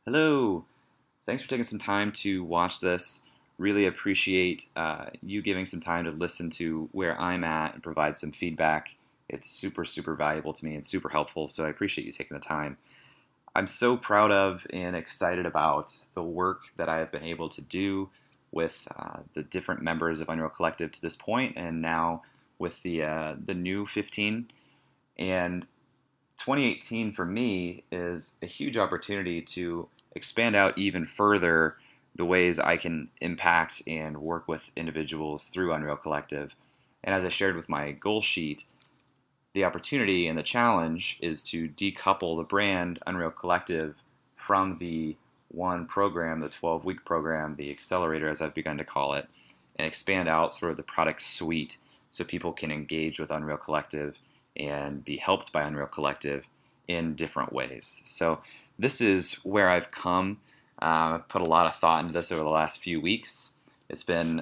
Hello. Thanks for taking some time to watch this. Really appreciate you giving some time to listen to where I'm at and provide some feedback. It's super, super valuable to me and super helpful, so I appreciate you taking the time. I'm so proud of and excited about the work that I have been able to do with the different members of Unreal Collective to this point, and now with the new 15. And 2018 for me is a huge opportunity to expand out even further the ways I can impact and work with individuals through Unreal Collective. And as I shared with my goal sheet, the opportunity and the challenge is to decouple the brand Unreal Collective from the one program, the 12-week program, the accelerator as I've begun to call it, and expand out sort of the product suite so people can engage with Unreal Collective and be helped by Unreal Collective in different ways. So this is where I've come. I've put a lot of thought into this over the last few weeks. It's been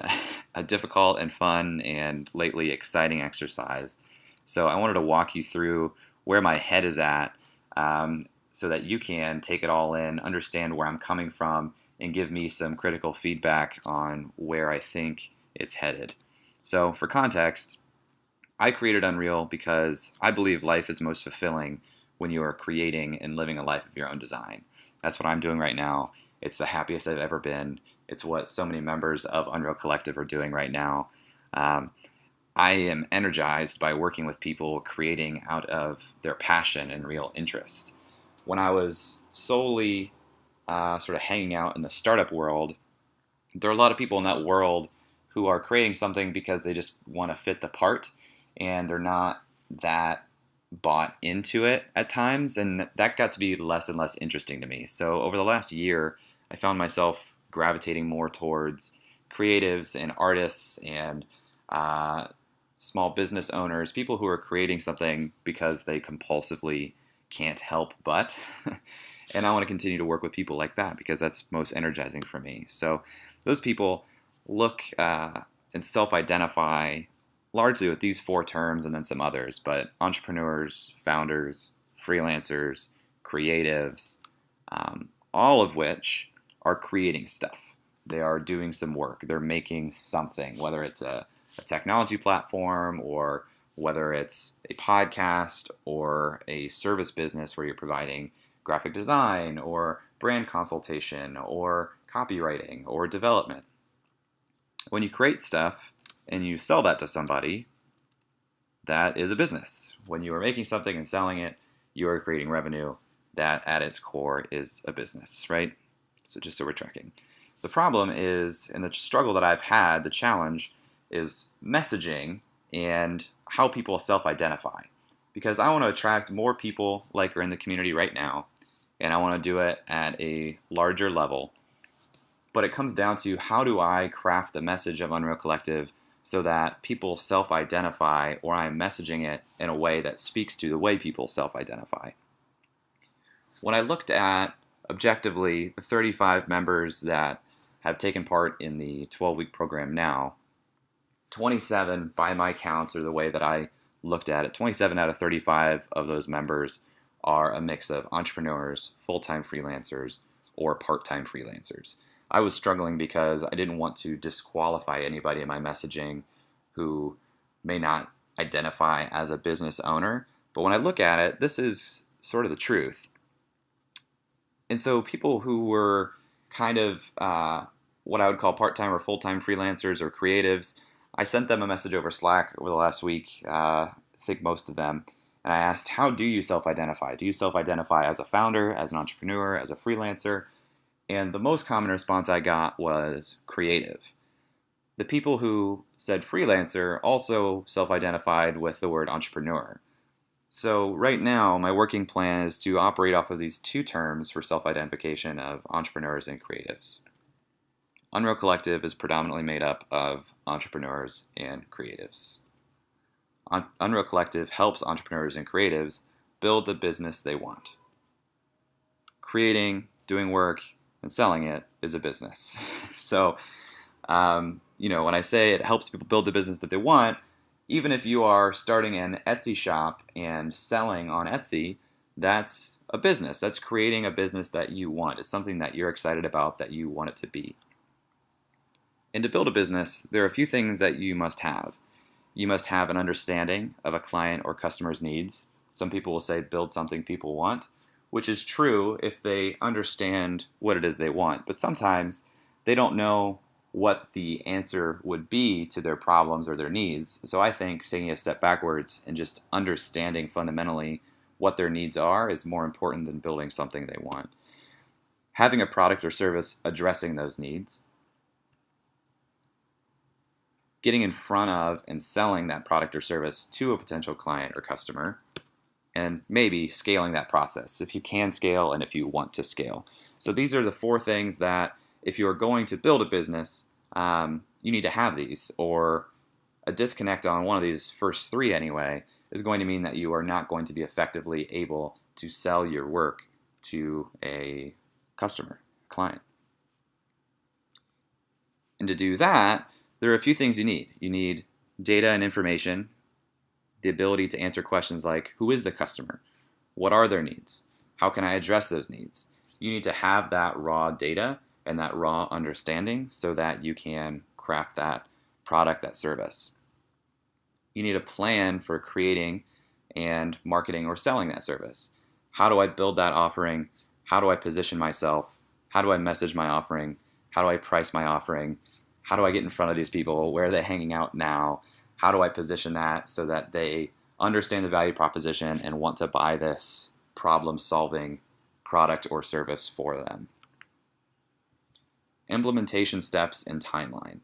a difficult and fun and lately exciting exercise. So I wanted to walk you through where my head is at so that you can take it all in, understand where I'm coming from, and give me some critical feedback on where I think it's headed. So for context, I created Unreal because I believe life is most fulfilling when you are creating and living a life of your own design. That's what I'm doing right now. It's the happiest I've ever been. It's what so many members of Unreal Collective are doing right now. I am energized by working with people creating out of their passion and real interest. When I was solely sort of hanging out in the startup world, there are a lot of people in that world who are creating something because they just want to fit the part and they're not that bought into it at times, and that got to be less and less interesting to me. So over the last year, I found myself gravitating more towards creatives and artists and small business owners, people who are creating something because they compulsively can't help but. And I want to continue to work with people like that because that's most energizing for me. So those people look and self-identify largely with these four terms and then some others, but entrepreneurs, founders, freelancers, creatives, all of which are creating stuff. They are doing some work. They're making something, whether it's a technology platform or whether it's a podcast or a service business where you're providing graphic design or brand consultation or copywriting or development. When you create stuff and you sell that to somebody, that is a business. When you are making something and selling it, you are creating revenue. That at its core is a business, right? So just so we're tracking. The problem is, and the struggle that I've had, the challenge is messaging and how people self-identify. Because I want to attract more people like are in the community right now, and I want to do it at a larger level. But it comes down to how do I craft the message of Unreal Collective so that people self-identify, or I'm messaging it in a way that speaks to the way people self-identify. When I looked at, objectively, the 35 members that have taken part in the 12-week program now, 27 by my counts, or the way that I looked at it, 27 out of 35 of those members are a mix of entrepreneurs, full-time freelancers, or part-time freelancers. I was struggling because I didn't want to disqualify anybody in my messaging who may not identify as a business owner. But when I look at it, this is sort of the truth. And so people who were kind of what I would call part-time or full-time freelancers or creatives, I sent them a message over Slack over the last week, I think most of them, and I asked, how do you self-identify? Do you self-identify as a founder, as an entrepreneur, as a freelancer? And the most common response I got was creative. The people who said freelancer also self-identified with the word entrepreneur. So right now, my working plan is to operate off of these two terms for self-identification of entrepreneurs and creatives. Unreal Collective is predominantly made up of entrepreneurs and creatives. Unreal Collective helps entrepreneurs and creatives build the business they want. Creating, doing work, and selling it is a business. So, when I say it helps people build the business that they want, even if you are starting an Etsy shop and selling on Etsy, that's a business. That's creating a business that you want. It's something that you're excited about, that you want it to be. And to build a business, there are a few things that you must have. You must have an understanding of a client or customer's needs. Some people will say build something people want, which is true if they understand what it is they want. But sometimes they don't know what the answer would be to their problems or their needs. So I think taking a step backwards and just understanding fundamentally what their needs are is more important than building something they want. Having a product or service addressing those needs, getting in front of and selling that product or service to a potential client or customer, and maybe scaling that process if you can scale and if you want to scale. So these are the 4 things that if you are going to build a business, you need to have these, or a disconnect on one of these first 3 anyway is going to mean that you are not going to be effectively able to sell your work to a customer, client. And to do that, there are a few things you need. You need data and information, the ability to answer questions like, who is the customer? What are their needs? How can I address those needs? You need to have that raw data and that raw understanding so that you can craft that product, that service. You need a plan for creating and marketing or selling that service. How do I build that offering? How do I position myself? How do I message my offering? How do I price my offering? How do I get in front of these people? Where are they hanging out now? How do I position that so that they understand the value proposition and want to buy this problem-solving product or service for them? Implementation steps and timeline.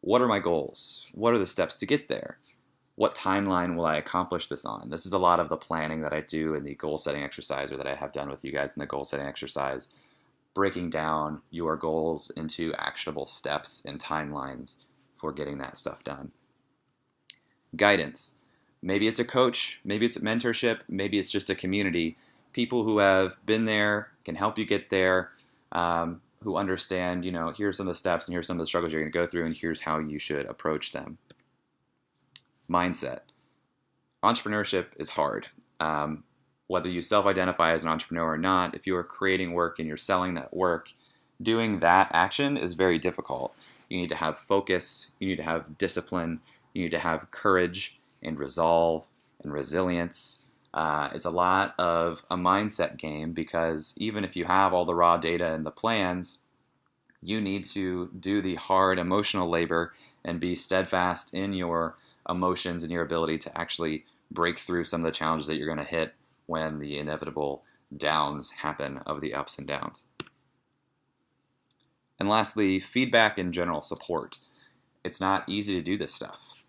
What are my goals? What are the steps to get there? What timeline will I accomplish this on? This is a lot of the planning that I do in the goal setting exercise, or that I have done with you guys in the goal setting exercise, breaking down your goals into actionable steps and timelines for getting that stuff done. Guidance. Maybe it's a coach, maybe it's a mentorship, maybe it's just a community. People who have been there can help you get there, who understand, here's some of the steps and here's some of the struggles you're going to go through and here's how you should approach them. Mindset. Entrepreneurship is hard. Whether you self-identify as an entrepreneur or not, if you are creating work and you're selling that work, doing that action is very difficult. You need to have focus, you need to have discipline, you need to have courage and resolve and resilience. It's a lot of a mindset game, because even if you have all the raw data and the plans, you need to do the hard emotional labor and be steadfast in your emotions and your ability to actually break through some of the challenges that you're going to hit when the inevitable downs happen of the ups and downs. And lastly, feedback and general support. It's not easy to do this stuff.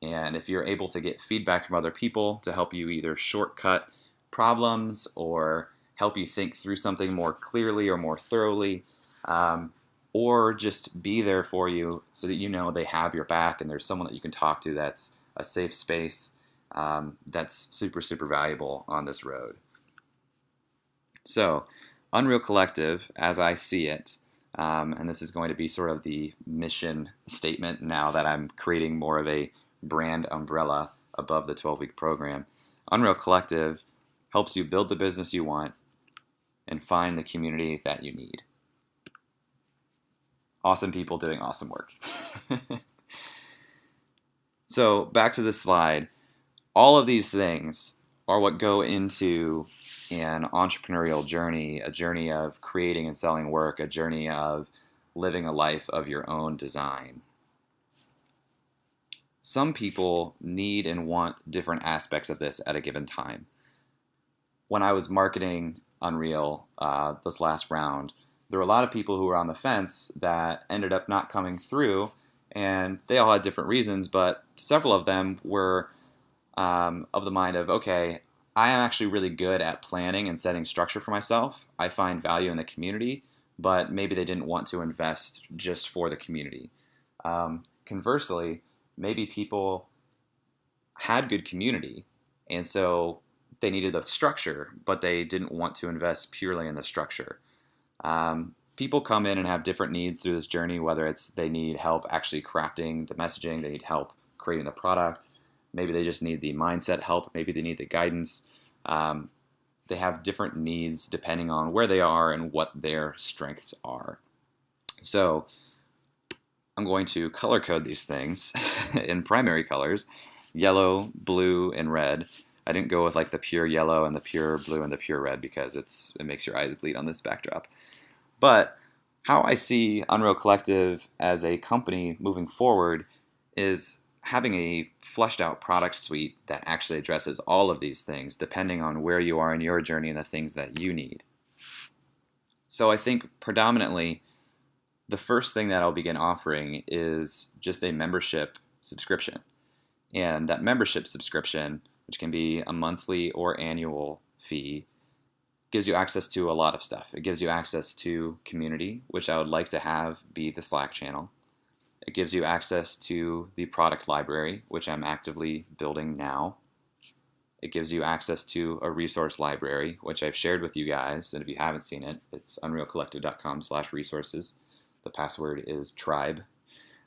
And if you're able to get feedback from other people to help you either shortcut problems or help you think through something more clearly or more thoroughly, or just be there for you so that you know they have your back and there's someone that you can talk to that's a safe space, that's super, super valuable on this road. So, Unreal Collective, as I see it, and this is going to be sort of the mission statement now that I'm creating more of a brand umbrella above the 12-week program. Unreal Collective helps you build the business you want and find the community that you need. Awesome people doing awesome work. So back to this slide. All of these things are what go into an entrepreneurial journey, a journey of creating and selling work, a journey of living a life of your own design. Some people need and want different aspects of this at a given time. When I was marketing Unreal this last round, there were a lot of people who were on the fence that ended up not coming through, and they all had different reasons, but several of them were of the mind of, okay, I am actually really good at planning and setting structure for myself. I find value in the community, but maybe they didn't want to invest just for the community. Conversely, maybe people had good community, and so they needed the structure, but they didn't want to invest purely in the structure. People come in and have different needs through this journey, whether it's they need help actually crafting the messaging, they need help creating the product, maybe they just need the mindset help, maybe they need the guidance. they have different needs depending on where they are and what their strengths are. So I'm going to color code these things in primary colors, yellow, blue, and red. I didn't go with like the pure yellow and the pure blue and the pure red because it makes your eyes bleed on this backdrop. But how I see Unreal Collective as a company moving forward is having a fleshed out product suite that actually addresses all of these things depending on where you are in your journey and the things that you need. So I think predominantly the first thing that I'll begin offering is just a membership subscription. And that membership subscription, which can be a monthly or annual fee, gives you access to a lot of stuff. It gives you access to community, which I would like to have be the Slack channel. It gives you access to the product library, which I'm actively building now. It gives you access to a resource library, which I've shared with you guys. And if you haven't seen it, it's unrealcollective.com/resources. The password is tribe.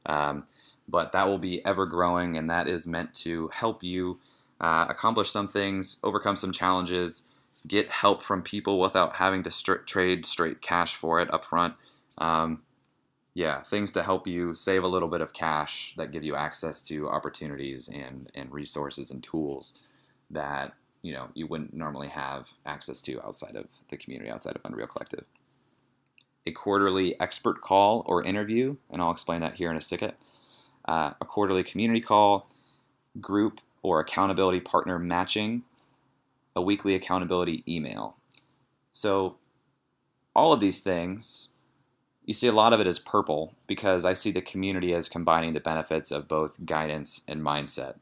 But that will be ever growing, and that is meant to help you accomplish some things, overcome some challenges, get help from people without having to trade straight cash for it up front. Things to help you save a little bit of cash that give you access to opportunities and resources and tools that you wouldn't normally have access to outside of the community, outside of Unreal Collective. A quarterly expert call or interview, and I'll explain that here in a second. A quarterly community call, group or accountability partner matching, a weekly accountability email. So all of these things, you see a lot of it as purple because I see the community as combining the benefits of both guidance and mindset.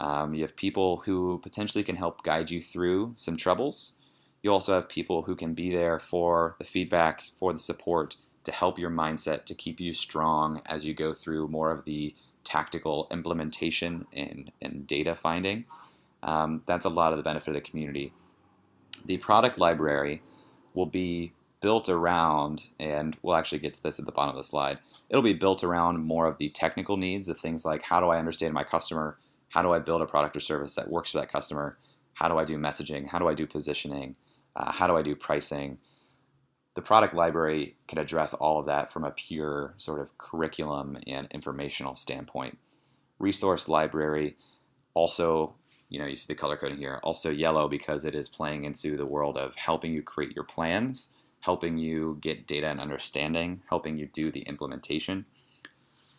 You have people who potentially can help guide you through some troubles. You also have people who can be there for the feedback, for the support, to help your mindset, to keep you strong as you go through more of the tactical implementation and data finding. That's a lot of the benefit of the community. The product library will be built around, and we'll actually get to this at the bottom of the slide, it'll be built around more of the technical needs, the things like how do I understand my customer, how do I build a product or service that works for that customer, how do I do messaging, how do I do positioning, how do I do pricing. The product library can address all of that from a pure sort of curriculum and informational standpoint. Resource library also, you see the color coding here, also yellow because it is playing into the world of helping you create your plans, helping you get data and understanding, helping you do the implementation.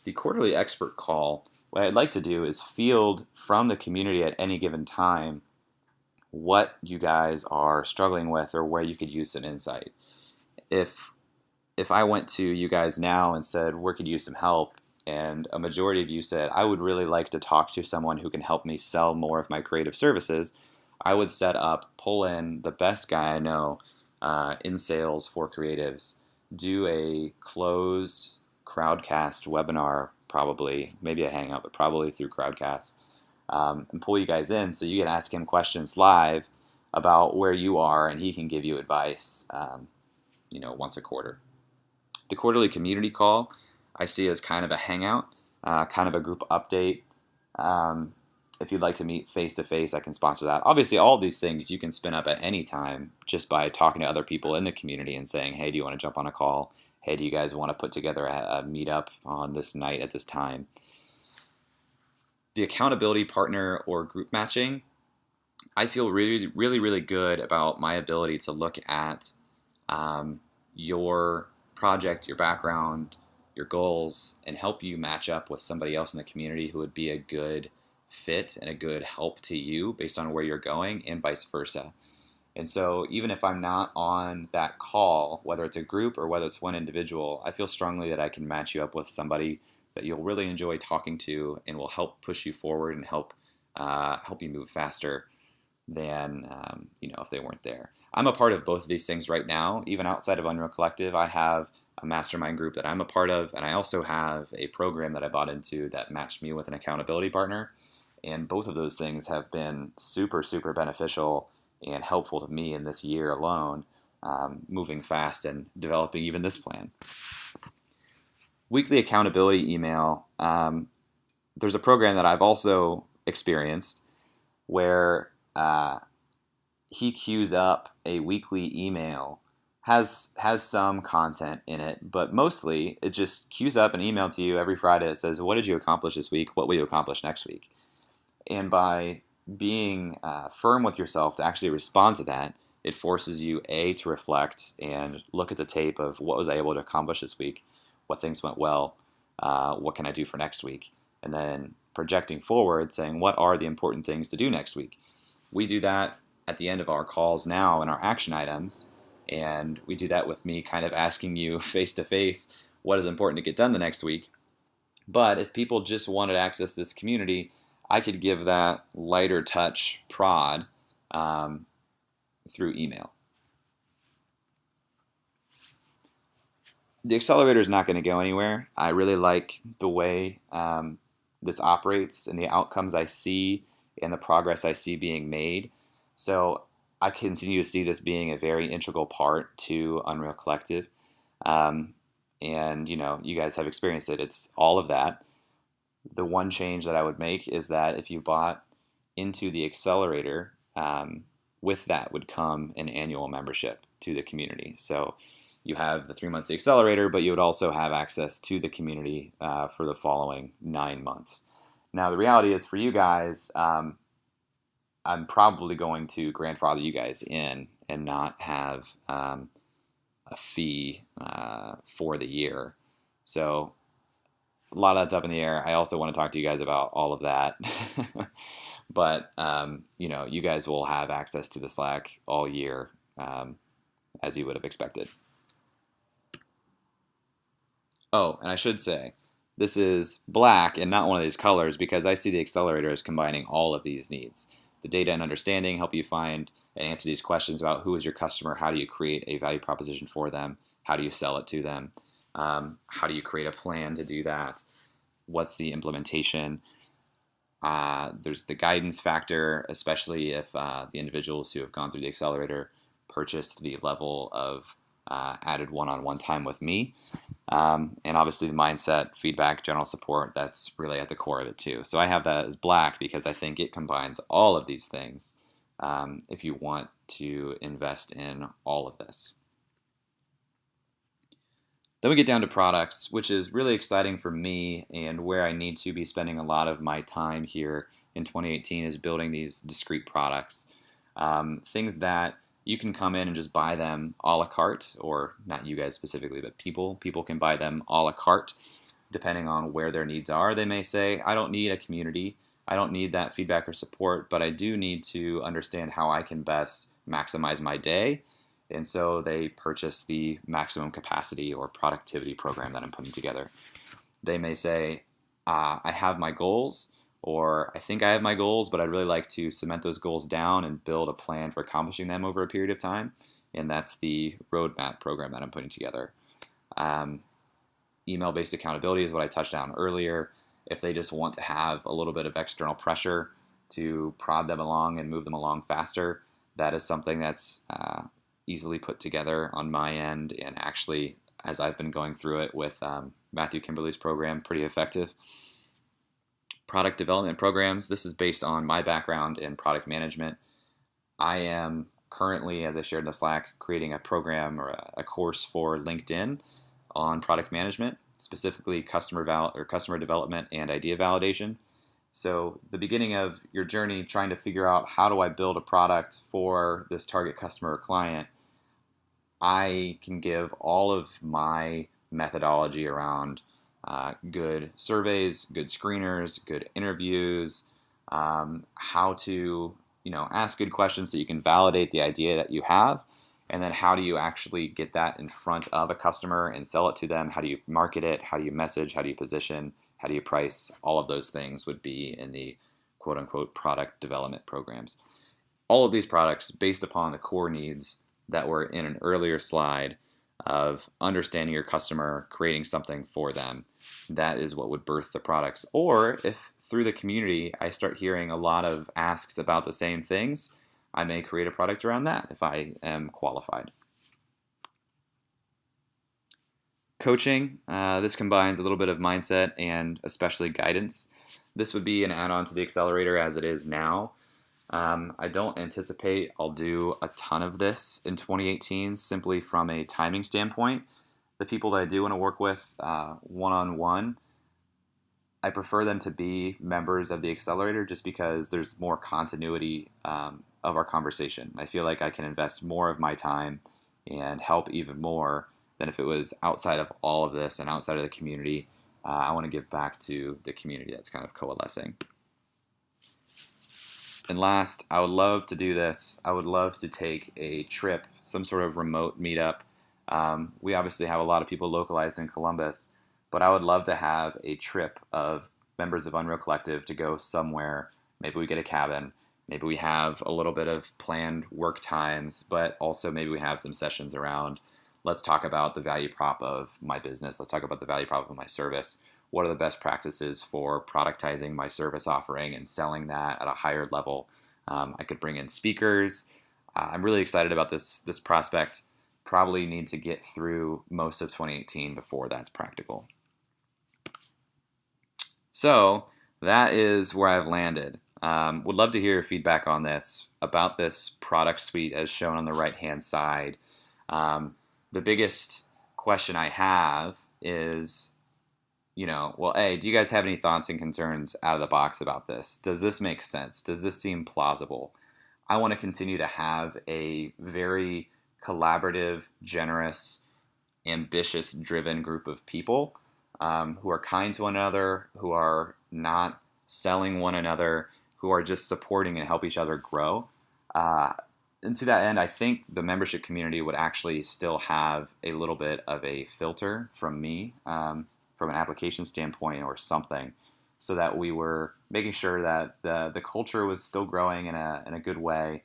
The quarterly expert call, what I'd like to do is field from the community at any given time what you guys are struggling with or where you could use some insight. If I went to you guys now and said, where could use some help, and a majority of you said, I would really like to talk to someone who can help me sell more of my creative services, I would set up, pull in the best guy I know in sales for creatives, do a closed Crowdcast webinar, probably, maybe a Hangout, but probably through Crowdcast, and pull you guys in so you can ask him questions live about where you are, and he can give you advice once a quarter. The quarterly community call I see as kind of a hangout, kind of a group update. If you'd like to meet face-to-face, I can sponsor that. Obviously, all of these things you can spin up at any time just by talking to other people in the community and saying, hey, do you want to jump on a call? Hey, do you guys want to put together a meetup on this night at this time? The accountability partner or group matching, I feel really, really, really good about my ability to look at your project, your background, your goals, and help you match up with somebody else in the community who would be a good fit and a good help to you based on where you're going, and vice versa. And so even if I'm not on that call, whether it's a group or whether it's one individual, I feel strongly that I can match you up with somebody that you'll really enjoy talking to and will help push you forward and help you move faster than if they weren't there. I'm a part of both of these things right now. Even outside of Unreal Collective, I have a mastermind group that I'm a part of, and I also have a program that I bought into that matched me with an accountability partner. And both of those things have been super, super beneficial and helpful to me in this year alone, moving fast and developing even this plan. Weekly accountability email. There's a program that I've also experienced where he queues up a weekly email, has some content in it, but mostly it just queues up an email to you every Friday that says, what did you accomplish this week? What will you accomplish next week? And by being firm with yourself to actually respond to that, it forces you, A, to reflect and look at the tape of what was I able to accomplish this week, what things went well, what can I do for next week, and then projecting forward, saying what are the important things to do next week. We do that at the end of our calls now in our action items, and we do that with me kind of asking you face to face what is important to get done the next week. But if people just wanted access to this community, I could give that lighter touch prod through email. The accelerator is not going to go anywhere. I really like the way this operates and the outcomes I see and the progress I see being made. So I continue to see this being a very integral part to Unreal Collective. And you guys have experienced it. It's all of that. The one change that I would make is that if you bought into the accelerator, with that would come an annual membership to the community. So you have the 3 months of the accelerator, but you would also have access to the community for the following 9 months. Now, the reality is for you guys, I'm probably going to grandfather you guys in and not have a fee for the year. So a lot of that's up in the air. I also want to talk to you guys about all of that. But, you guys will have access to the Slack all year, as you would have expected. Oh, and I should say, this is black and not one of these colors because I see the accelerator as combining all of these needs. The data and understanding help you find and answer these questions about who is your customer, how do you create a value proposition for them, how do you sell it to them, how do you create a plan to do that, what's the implementation. There's the guidance factor, especially if the individuals who have gone through the accelerator purchased the level of added one-on-one time with me. And obviously the mindset, feedback, general support, that's really at the core of it too. So I have that as black because I think it combines all of these things if you want to invest in all of this. Then we get down to products, which is really exciting for me and where I need to be spending a lot of my time here in 2018 is building these discrete products. Things that you can come in and just buy them a la carte, or not you guys specifically, but people can buy them a la carte depending on where their needs are. They may say, I don't need a community, I don't need that feedback or support, but I do need to understand how I can best maximize my day. And so they purchase the maximum capacity or productivity program that I'm putting together. They may say, I have my goals, or I think I have my goals, but I'd really like to cement those goals down and build a plan for accomplishing them over a period of time. And that's the roadmap program that I'm putting together. Email-based accountability is what I touched on earlier. If they just want to have a little bit of external pressure to prod them along and move them along faster, that is something that's easily put together on my end, and actually, as I've been going through it with Matthew Kimberly's program, pretty effective. Product development programs, this is based on my background in product management. I am currently, as I shared in the Slack, creating a program or a course for LinkedIn on product management, specifically customer development and idea validation. So the beginning of your journey trying to figure out how do I build a product for this target customer or client, I can give all of my methodology around good surveys, good screeners, good interviews, how to ask good questions so you can validate the idea that you have, and then how do you actually get that in front of a customer and sell it to them? How do you market it? How do you message? How do you position? How do you price? All of those things would be in the quote-unquote product development programs. All of these products based upon the core needs that were in an earlier slide of understanding your customer, creating something for them. That is what would birth the products. Or if through the community I start hearing a lot of asks about the same things, I may create a product around that if I am qualified. Coaching, this combines a little bit of mindset and especially guidance. This would be an add-on to the accelerator as it is now. I don't anticipate I'll do a ton of this in 2018 simply from a timing standpoint. The people that I do want to work with one on one, I prefer them to be members of the accelerator just because there's more continuity of our conversation. I feel like I can invest more of my time and help even more than if it was outside of all of this and outside of the community. I want to give back to the community that's kind of coalescing. And last, I would love to do this. I would love to take a trip, some sort of remote meetup. We obviously have a lot of people localized in Columbus, but I would love to have a trip of members of Unreal Collective to go somewhere. Maybe we get a cabin. Maybe we have a little bit of planned work times, but also maybe we have some sessions around, let's talk about the value prop of my business. Let's talk about the value prop of my service. What are the best practices for productizing my service offering and selling that at a higher level? I could bring in speakers. I'm really excited about this prospect. Probably need to get through most of 2018 before that's practical. So that is where I've landed. Would love to hear your feedback on this, about this product suite as shown on the right-hand side. The biggest question I have is, well, A, do you guys have any thoughts and concerns out of the box about this? Does this make sense? Does this seem plausible? I want to continue to have a very collaborative, generous, ambitious, driven group of people who are kind to one another, who are not selling one another, who are just supporting and help each other grow. And to that end, I think the membership community would actually still have a little bit of a filter from me, from an application standpoint or something, so that we were making sure that the culture was still growing in a good way.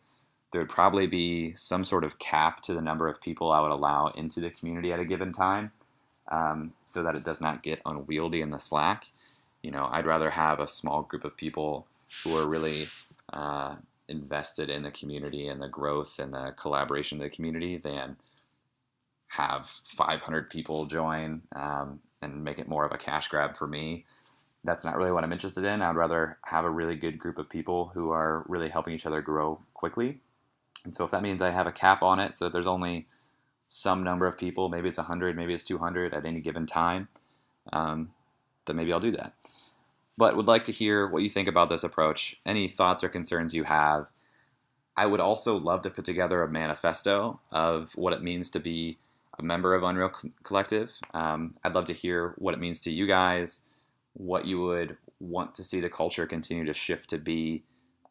There would probably be some sort of cap to the number of people I would allow into the community at a given time, so that it does not get unwieldy in the Slack. I'd rather have a small group of people who are really invested in the community and the growth and the collaboration of the community than have 500 people join and make it more of a cash grab for me. That's not really what I'm interested in. I'd rather have a really good group of people who are really helping each other grow quickly. And so if that means I have a cap on it so that there's only some number of people, maybe it's 100, maybe it's 200 at any given time, then maybe I'll do that. But would like to hear what you think about this approach, any thoughts or concerns you have. I would also love to put together a manifesto of what it means to be a member of Unreal Collective. I'd love to hear what it means to you guys, what you would want to see the culture continue to shift to be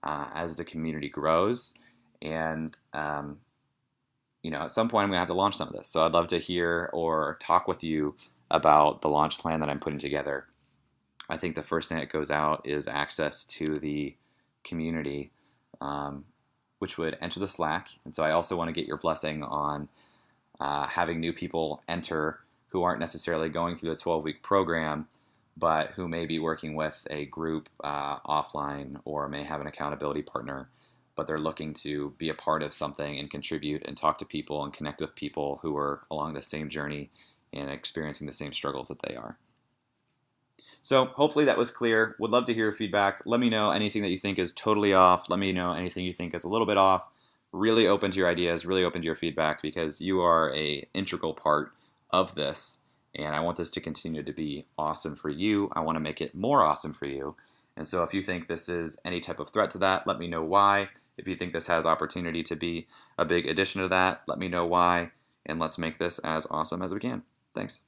as the community grows. And, at some point I'm going to have to launch some of this. So I'd love to hear or talk with you about the launch plan that I'm putting together. I think the first thing that goes out is access to the community, which would enter the Slack. And so I also want to get your blessing on having new people enter who aren't necessarily going through the 12-week program, but who may be working with a group offline or may have an accountability partner, but they're looking to be a part of something and contribute and talk to people and connect with people who are along the same journey and experiencing the same struggles that they are. So hopefully that was clear. Would love to hear your feedback. Let me know anything that you think is totally off. Let me know anything you think is a little bit off. Really open to your ideas, really open to your feedback, because you are an integral part of this. And I want this to continue to be awesome for you. I want to make it more awesome for you. And so if you think this is any type of threat to that, let me know why. If you think this has opportunity to be a big addition to that, let me know why. And let's make this as awesome as we can. Thanks.